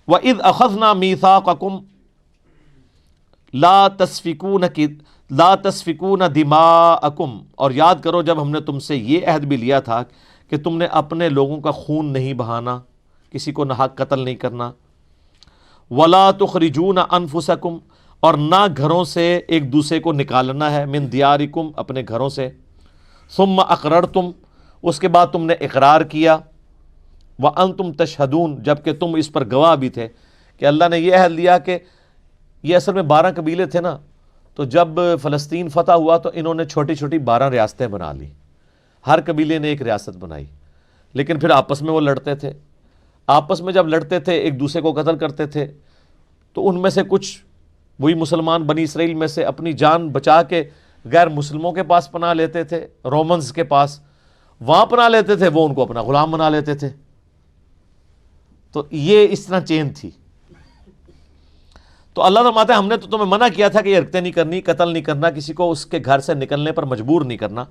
وَإِذْ أَخَذْنَا مِيثَاقَكُمْ لا تسفکون دماءکم، اور یاد کرو جب ہم نے تم سے یہ عہد بھی لیا تھا کہ تم نے اپنے لوگوں کا خون نہیں بہانا، کسی کو ناحق قتل نہیں کرنا، ولا تخرجون انفسکم، اور نہ گھروں سے ایک دوسرے کو نکالنا ہے، من دیارکم، اپنے گھروں سے، ثم اقررتم، اس کے بعد تم نے اقرار کیا، وانتم تشہدون، جبکہ تم اس پر گواہ بھی تھے کہ اللہ نے یہ عہد لیا کہ یہ اصل میں 12 قبیلے تھے نا، تو جب فلسطین فتح ہوا تو انہوں نے چھوٹی چھوٹی 12 ریاستیں بنا لی، ہر قبیلے نے ایک ریاست بنائی، لیکن پھر آپس میں وہ لڑتے تھے، آپس میں جب لڑتے تھے ایک دوسرے کو قتل کرتے تھے، تو ان میں سے کچھ وہی مسلمان بنی اسرائیل میں سے اپنی جان بچا کے غیر مسلموں کے پاس پناہ لیتے تھے، رومنز کے پاس، وہاں پناہ لیتے تھے، وہ ان کو اپنا غلام بنا لیتے تھے۔ تو یہ اس طرح چین تھی۔ تو اللہ فرماتا ہے ہم نے تو تمہیں منع کیا تھا کہ یہ حرکتیں نہیں کرنی، قتل نہیں کرنا، کسی کو اس کے گھر سے نکلنے پر مجبور نہیں کرنا،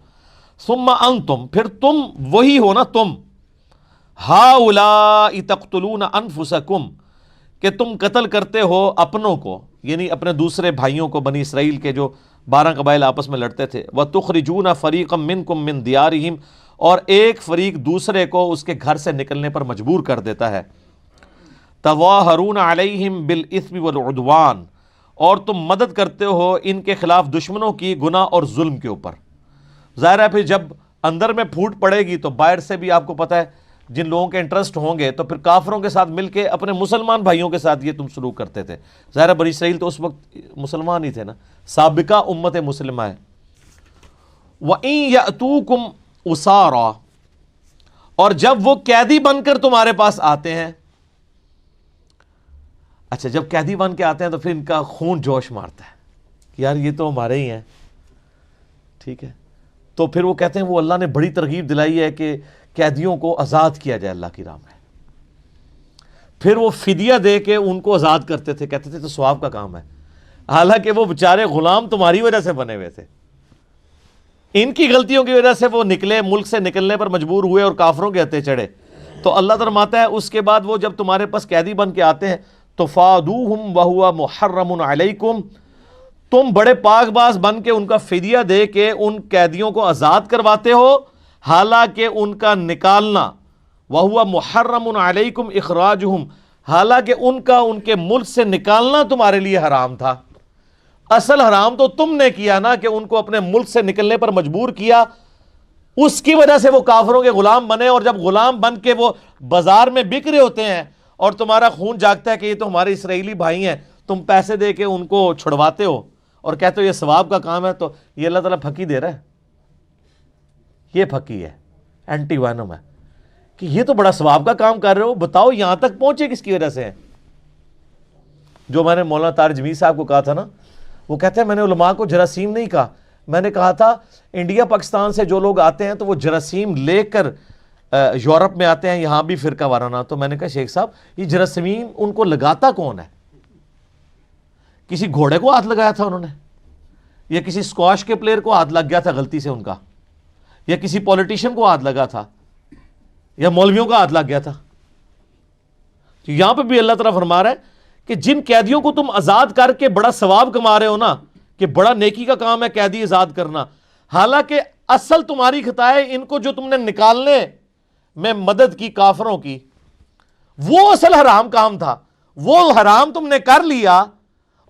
ثم انتم، پھر تم وہی ہو نا، تم ہؤلاء تقتلون انفسکم، کہ تم قتل کرتے ہو اپنوں کو، یعنی اپنے دوسرے بھائیوں کو، بنی اسرائیل کے جو 12 قبائل آپس میں لڑتے تھے، وتخرجون فریقا منکم من دیارہم، اور ایک فریق دوسرے کو اس کے گھر سے نکلنے پر مجبور کر دیتا ہے، تظاہرون علیہم بالاثم والعدوان، اور تم مدد کرتے ہو ان کے خلاف دشمنوں کی گناہ اور ظلم کے اوپر۔ ظاہر ہے پھر جب اندر میں پھوٹ پڑے گی تو باہر سے بھی آپ کو پتہ ہے جن لوگوں کے انٹرسٹ ہوں گے تو پھر کافروں کے ساتھ مل کے اپنے مسلمان بھائیوں کے ساتھ یہ تم سلوک کرتے تھے۔ ظاہر ہے بنی اسرائیل تو اس وقت مسلمان ہی تھے نا، سابقہ امت مسلمہ ہے۔ وَإِن يَأْتُوكُمْ أُسَارَىٰ، اور جب وہ قیدی بن کر تمہارے پاس آتے ہیں، اچھا جب قیدی بن کے آتے ہیں تو پھر ان کا خون جوش مارتا ہے کہ یار یہ تو ہمارے ہی ہیں، ٹھیک ہے، تو پھر وہ کہتے ہیں وہ اللہ نے بڑی ترغیب دلائی ہے کہ قیدیوں کو آزاد کیا جائے اللہ کی راہ میں، پھر وہ فدیہ دے کے ان کو آزاد کرتے تھے، کہتے تھے تو ثواب کا کام ہے، حالانکہ وہ بیچارے غلام تمہاری وجہ سے بنے ہوئے تھے، ان کی غلطیوں کی وجہ سے وہ نکلے، ملک سے نکلنے پر مجبور ہوئے اور کافروں کے ہتھے چڑھے۔ تو اللہ فرماتا ہے اس کے بعد وہ جب تمہارے پاس قیدی بن کے آتے ہیں تو فادوہم وہو محرم علیکم، تم بڑے پاک باز بن کے ان کا فدیہ دے کے ان قیدیوں کو آزاد کرواتے ہو، حالانکہ ان کا نکالنا، وہو محرم علیکم اخراجہم، حالانکہ ان کا ان کے ملک سے نکالنا تمہارے لیے حرام تھا۔ اصل حرام تو تم نے کیا نا کہ ان کو اپنے ملک سے نکلنے پر مجبور کیا، اس کی وجہ سے وہ کافروں کے غلام بنے، اور جب غلام بن کے وہ بازار میں بک رہے ہوتے ہیں اور تمہارا خون جاگتا ہے کہ یہ تو ہمارے اسرائیلی بھائی ہیں، تم پیسے دے کے ان کو چھڑواتے ہو اور کہتے ہو یہ ثواب کا کام ہے، تو یہ اللہ تعالیٰ پھکی دے رہا ہے، یہ پھکی ہے، اینٹی وینم ہے کہ یہ تو بڑا ثواب کا کام کر رہے ہو، بتاؤ یہاں تک پہنچے کس کی وجہ سے ہے؟ جو میں نے مولانا طارق جمیل صاحب کو کہا تھا نا، وہ کہتے ہیں میں نے علماء کو جراثیم نہیں کہا، میں نے کہا تھا انڈیا پاکستان سے جو لوگ آتے ہیں تو وہ جراثیم لے کر یورپ میں آتے ہیں، یہاں بھی فرقہ وارانہ، تو میں نے کہا شیخ صاحب یہ جراثیم ان کو لگاتا کون ہے؟ کسی گھوڑے کو ہاتھ لگایا تھا انہوں نے، یا کسی اسکواش کے پلیئر کو ہاتھ لگ گیا تھا غلطی سے ان کا، یا کسی پولیٹیشین کو ہاتھ لگا تھا، یا مولویوں کا ہاتھ لگ گیا تھا؟ تو یہاں پہ بھی اللہ تعالیٰ فرما رہا ہے کہ جن قیدیوں کو تم آزاد کر کے بڑا ثواب کما رہے ہو نا، کہ بڑا نیکی کا کام ہے قیدی آزاد کرنا، حالانکہ اصل تمہاری خطا ہے ان کو جو تم نے نکالنے میں مدد کی کافروں کی، وہ اصل حرام کام تھا، وہ حرام تم نے کر لیا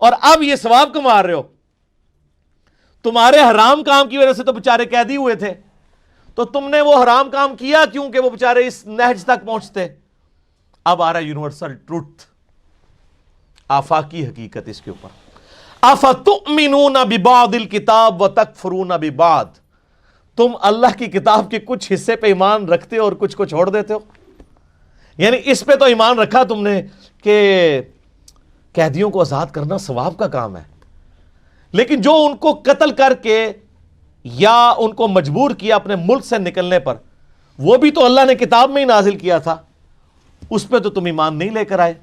اور اب یہ ثواب کما رہے ہو۔ تمہارے حرام کام کی وجہ سے تو بیچارے قیدی ہوئے تھے، تو تم نے وہ حرام کام کیا کیوں کہ وہ بیچارے اس نہج تک پہنچتے۔ اب آ رہا ہے یونیورسل ٹروتھ، آفاقی حقیقت اس کے اوپر، افتؤمنون ببعض الکتاب وتکفرون ببعض، تم اللہ کی کتاب کے کچھ حصے پہ ایمان رکھتے ہو اور کچھ کو چھوڑ دیتے ہو۔ یعنی اس پہ تو ایمان رکھا تم نے کہ قیدیوں کو آزاد کرنا ثواب کا کام ہے، لیکن جو ان کو قتل کر کے یا ان کو مجبور کیا اپنے ملک سے نکلنے پر، وہ بھی تو اللہ نے کتاب میں ہی نازل کیا تھا، اس پہ تو تم ایمان نہیں لے کر آئے،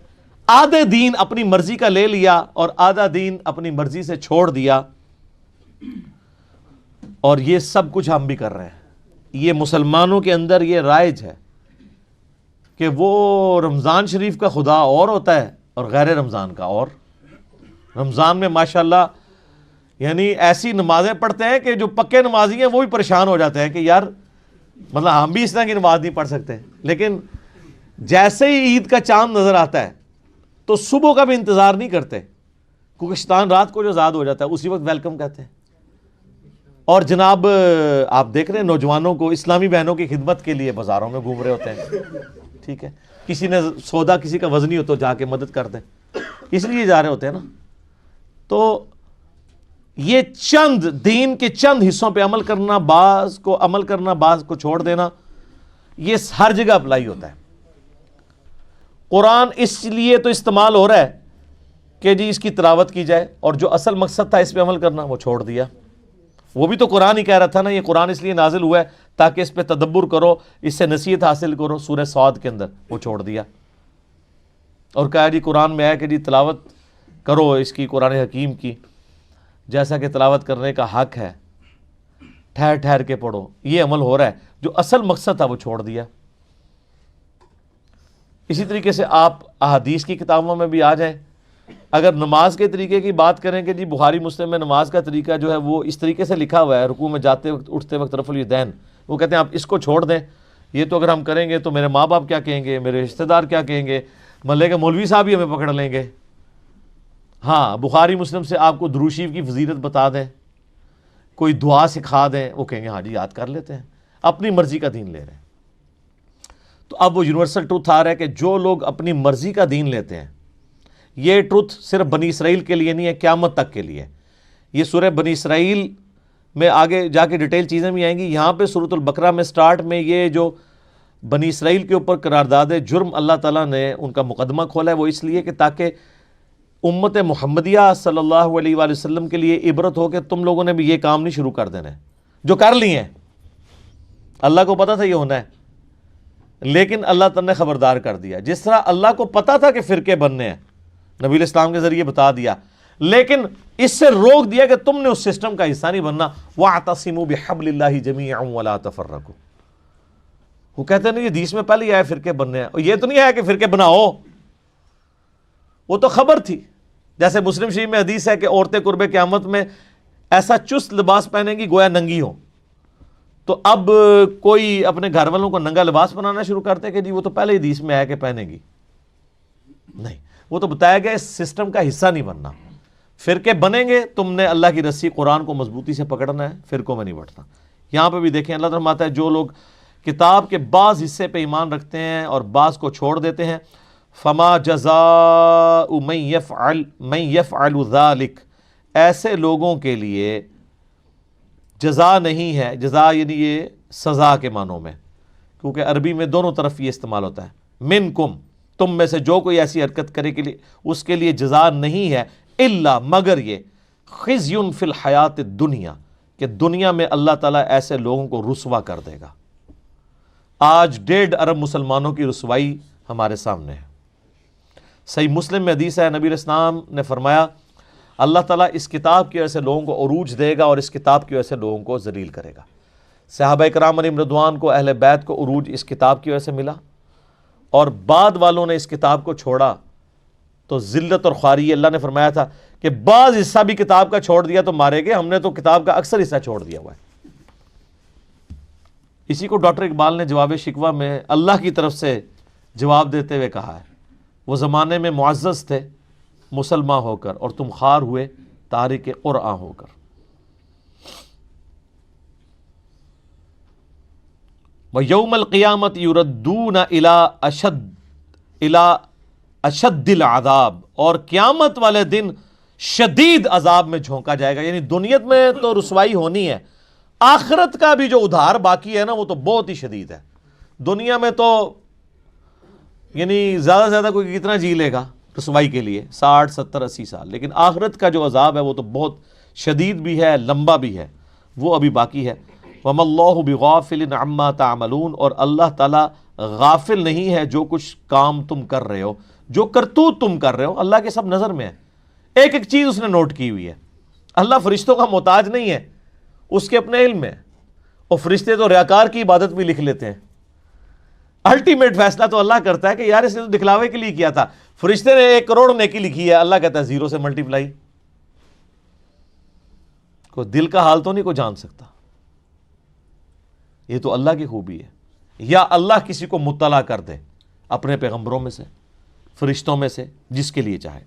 آدھے دین اپنی مرضی کا لے لیا اور آدھا دین اپنی مرضی سے چھوڑ دیا۔ اور یہ سب کچھ ہم بھی کر رہے ہیں، یہ مسلمانوں کے اندر یہ رائج ہے کہ وہ رمضان شریف کا خدا اور ہوتا ہے اور غیر رمضان کا اور. رمضان میں ماشاءاللہ یعنی ایسی نمازیں پڑھتے ہیں کہ جو پکے نمازی ہیں وہ بھی پریشان ہو جاتے ہیں کہ یار مطلب ہم بھی اس طرح کی نماز نہیں پڑھ سکتے. لیکن جیسے ہی عید کا چاند نظر آتا ہے تو صبح کا بھی انتظار نہیں کرتے, کیونکہ شیطان رات کو جو آزاد ہو جاتا ہے اسی وقت ویلکم کہتے ہیں. اور جناب آپ دیکھ رہے ہیں نوجوانوں کو اسلامی بہنوں کی خدمت کے لیے بازاروں میں گھوم رہے ہوتے ہیں, ٹھیک ہے, کسی نے سودا کسی کا وزنی ہو تو جا کے مدد کر دیں, اس لیے جا رہے ہوتے ہیں نا. تو یہ چند دین کے چند حصوں پہ عمل کرنا, بعض کو عمل کرنا, بعض کو چھوڑ دینا, یہ ہر جگہ اپلائی ہوتا ہے. قرآن اس لیے تو استعمال ہو رہا ہے کہ جی اس کی تلاوت کی جائے, اور جو اصل مقصد تھا اس پہ عمل کرنا وہ چھوڑ دیا. وہ بھی تو قرآن ہی کہہ رہا تھا نا, یہ قرآن اس لیے نازل ہوا ہے تاکہ اس پہ تدبر کرو, اس سے نصیحت حاصل کرو. سورہ صاد کے اندر وہ چھوڑ دیا اور کہا جی قرآن میں ہے کہ جی تلاوت کرو اس کی, قرآن حکیم کی, جیسا کہ تلاوت کرنے کا حق ہے, ٹھہر ٹھہر کے پڑھو. یہ عمل ہو رہا ہے, جو اصل مقصد تھا وہ چھوڑ دیا. اسی طریقے سے آپ احادیث کی کتابوں میں بھی آ جائیں, اگر نماز کے طریقے کی بات کریں کہ جی بخاری مسلم میں نماز کا طریقہ جو ہے وہ اس طریقے سے لکھا ہوا ہے, رکوع میں جاتے وقت اٹھتے وقت رفع الیدین, وہ کہتے ہیں آپ اس کو چھوڑ دیں, یہ تو اگر ہم کریں گے تو میرے ماں باپ کیا کہیں گے, میرے رشتہ دار کیا کہیں گے, محلے کے مولوی صاحب ہی ہمیں پکڑ لیں گے. ہاں بخاری مسلم سے آپ کو درود شریف کی فضیلت بتا دیں, کوئی دعا سکھا دیں, وہ کہیں گے ہاں جی یاد کر لیتے ہیں, اپنی مرضی کا دین لے رہے ہیں. تو اب وہ یونیورسل ٹروتھ آ رہا ہے کہ جو لوگ اپنی مرضی کا دین لیتے ہیں, یہ ٹروتھ صرف بنی اسرائیل کے لیے نہیں ہے, قیامت تک کے لیے. یہ سورہ بنی اسرائیل میں آگے جا کے ڈیٹیل چیزیں بھی آئیں گی. یہاں پہ سورۃ البقرہ میں سٹارٹ میں یہ جو بنی اسرائیل کے اوپر قرارداد جرم اللہ تعالیٰ نے ان کا مقدمہ کھولا ہے, وہ اس لیے کہ تاکہ امت محمدیہ صلی اللہ علیہ وآلہ وسلم کے لیے عبرت ہو کہ تم لوگوں نے بھی یہ کام نہیں شروع کر دینا ہے جو کر لی ہیں. اللہ کو پتا تھا یہ ہونا ہے, لیکن اللہ تعالیٰ نے خبردار کر دیا. جس طرح اللہ کو پتا تھا کہ فرقے بننے ہیں, نبی علیہ السلام کے ذریعے بتا دیا, لیکن اس سے روک دیا کہ تم نے اس سسٹم کا حصہ نہیں بننا. وَاعْتَصِمُوا بِحَبْلِ اللَّهِ جَمِيعًا وَلَا تَفَرَّقُوا. وہ کہتے ہیں نا یہ حدیث میں پہلے ہی آیا فرقے بننے ہیں, اور یہ تو نہیں آیا کہ فرقے بناؤ, وہ تو خبر تھی. جیسے مسلم شریف میں حدیث ہے کہ عورتیں قرب قیامت میں ایسا چست لباس پہنیں گی گویا ننگی ہو. تو اب کوئی اپنے گھر والوں کو ننگا لباس بنانا شروع کرتے کہ جی وہ تو پہلے حدیث میں آیا کہ پہنے گی. نہیں, وہ تو بتایا گیا اس سسٹم کا حصہ نہیں بننا. فرقے بنیں گے, تم نے اللہ کی رسی قرآن کو مضبوطی سے پکڑنا ہے, فرقوں میں نہیں بٹنا. یہاں پہ بھی دیکھیں اللہ تعالیٰ فرماتا ہے جو لوگ کتاب کے بعض حصے پہ ایمان رکھتے ہیں اور بعض کو چھوڑ دیتے ہیں, فما جزاء من يفعل ذلك, ایسے لوگوں کے لیے جزا نہیں ہے. جزا یعنی یہ سزا کے معنوں میں, کیونکہ عربی میں دونوں طرف یہ استعمال ہوتا ہے. منکم, تم میں سے جو کوئی ایسی حرکت کرے کے لیے اس کے لیے جزا نہیں ہے, الا مگر یہ, خزی فی الحیات الدنیا, کہ دنیا میں اللہ تعالیٰ ایسے لوگوں کو رسوا کر دے گا. آج 1.5 ارب مسلمانوں کی رسوائی ہمارے سامنے ہے. صحیح مسلم میں حدیث ہے, نبی علیہ السلام نے فرمایا اللہ تعالیٰ اس کتاب کی وجہ سے لوگوں کو عروج دے گا اور اس کتاب کی وجہ سے لوگوں کو ذلیل کرے گا. صحابہ کرام علیہم رضوان کو, اہل بیت کو عروج اس کتاب کی وجہ سے ملا, اور بعد والوں نے اس کتاب کو چھوڑا تو ذلت اور خواری. اللہ نے فرمایا تھا کہ بعض حصہ بھی کتاب کا چھوڑ دیا تو مارے گئے, ہم نے تو کتاب کا اکثر حصہ چھوڑ دیا ہوا ہے. اسی کو ڈاکٹر اقبال نے جواب شکوہ میں اللہ کی طرف سے جواب دیتے ہوئے کہا ہے, وہ زمانے میں معزز تھے مسلمان ہو کر, اور تم خوار ہوئے تارک قرآن ہو کر. وَيَوْمَ الْقِيَامَةِ يُرَدُّونَ إِلَىٰ أَشَدِّ الْعَذَابِ, اور قیامت والے دن شدید عذاب میں جھونکا جائے گا. یعنی دنیت میں تو رسوائی ہونی ہے, آخرت کا بھی جو ادھار باقی ہے نا وہ تو بہت ہی شدید ہے. دنیا میں تو یعنی زیادہ سے زیادہ کوئی کتنا جی لے گا رسوائی کے لیے, 60 70 80 سال, لیکن آخرت کا جو عذاب ہے وہ تو بہت شدید بھی ہے, لمبا بھی ہے, وہ ابھی باقی ہے. وَمَا اللَّهُ بِغَافِلٍ عَمَّا تَعْمَلُونَ, اور اللہ تعالیٰ غافل نہیں ہے جو کچھ کام تم کر رہے ہو, جو کرتوت تم کر رہے ہو, اللہ کے سب نظر میں ہے. ایک ایک چیز اس نے نوٹ کی ہوئی ہے. اللہ فرشتوں کا محتاج نہیں ہے, اس کے اپنے علم میں. اور فرشتے تو ریاکار کی عبادت بھی لکھ لیتے ہیں, الٹیمیٹ فیصلہ تو اللہ کرتا ہے کہ یار اس نے تو دکھلاوے کے لیے کیا تھا. فرشتے نے 1 کروڑ نیکی لکھی ہے, اللہ کہتا ہے 0 سے ملٹیپلائی. کوئی دل کا حال تو نہیں کوئی جان سکتا. یہ تو اللہ کی خوبی ہے. یا اللہ کسی کو مطلع کر دے اپنے پیغمبروں میں سے, فرشتوں میں سے, جس کے لیے چاہے.